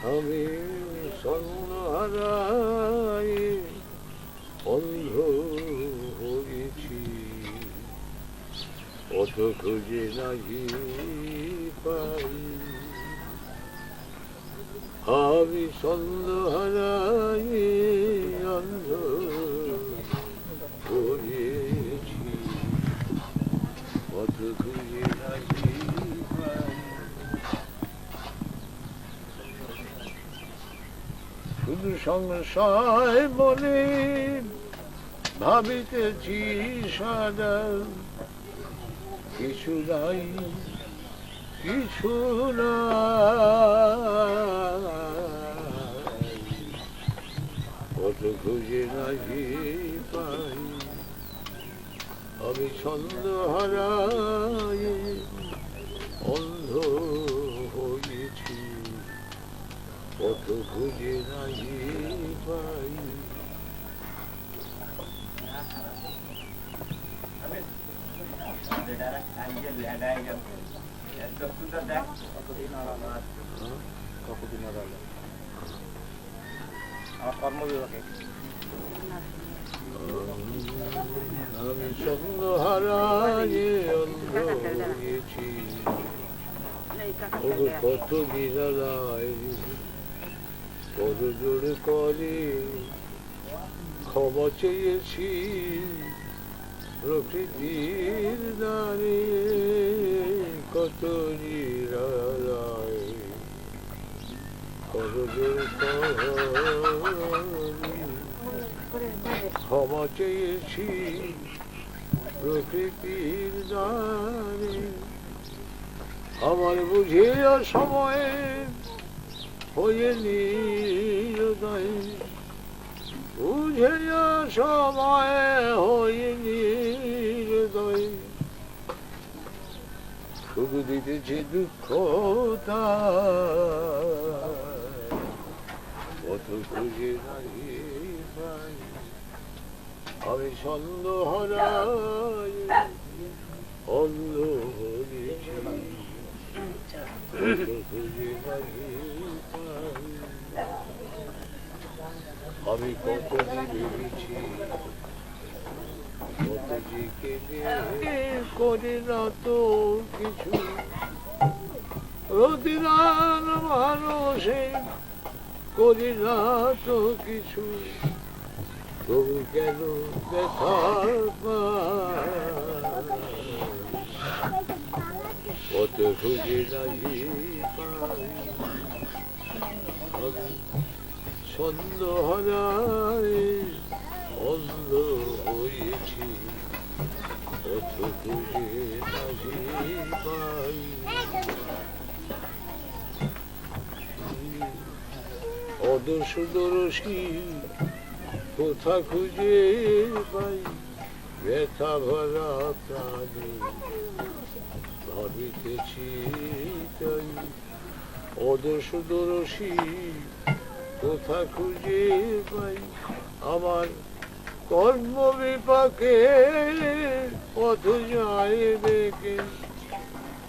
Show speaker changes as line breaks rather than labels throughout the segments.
আমি সন্ন্যহারায় অন্ধ হয়েছি, পথ খুঁজে নাহি পাই। আমি সন্ন্যহারায় অন্ধ হয়েছি, পথ খুঁজে নাহি পাই। শুধু সংশয় মনে ভাবিতেছি সারা, কিছু নাই কিছু নাই, পথ খুঁজে নাহি পাই। আমি ছন্দ হারাই অন্ধ হয়েছি, পথ খুঁজে নাহি পাই। আমি ছন্দ হারাই অন্ধ হয়েছি, কত বিনারায় বড় জোরে করে ক্ষমা চেয়েছি প্রকৃতির দ্বারে, কত নিরালায় বড় জোরে ক্ষমা চেয়েছি প্রকৃতির দ্বারে। আমার বুঝিয়া সময়ে হয়ে নিরুদয়, বুঝিয়া সময় হয়ে নিরুদয়, শুধু দিতেছে দুঃখ কত খুঁজে নাহি পাই। আমি ছন্দ হারাই অন্ধ হয়েছি, আমি কত ভেবেছি কত যে কেঁদে করি না তো কিছু, প্রতিদান মানুষে করি না তো কিছু, তবু কেন ব্যথা পথ খুঁজে নাহি পাই। আমি ছন্দ হারাই অন্ধ হয়েছি, পথ খুঁজে নাহি পাই। অদর্শদর্শী কোথা খুঁজে পাই, ব্যথা ভরা প্রাণী ভাবিতেছি তাই। অদর্শদর্শী কোথা খুঁজে পাই, আমার কর্ম বিপাকে পথ যায় বেঁকে,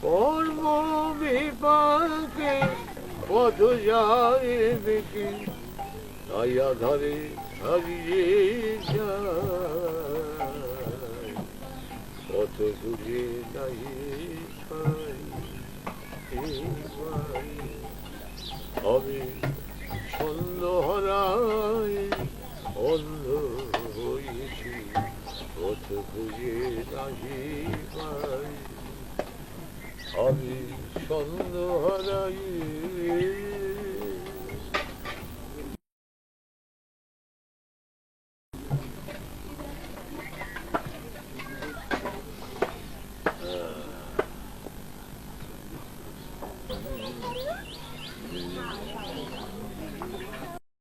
কর্ম বিপাকে পথ যায় বেঁকে, তাই আধারে হারিয়ে যায়, পথ খুঁজে নাহি পাই। আমি ছন্দ হারাই অন্ধ হয়েছি, পথ খুঁজে নাহি পাই। আমি ছন্দ হারাই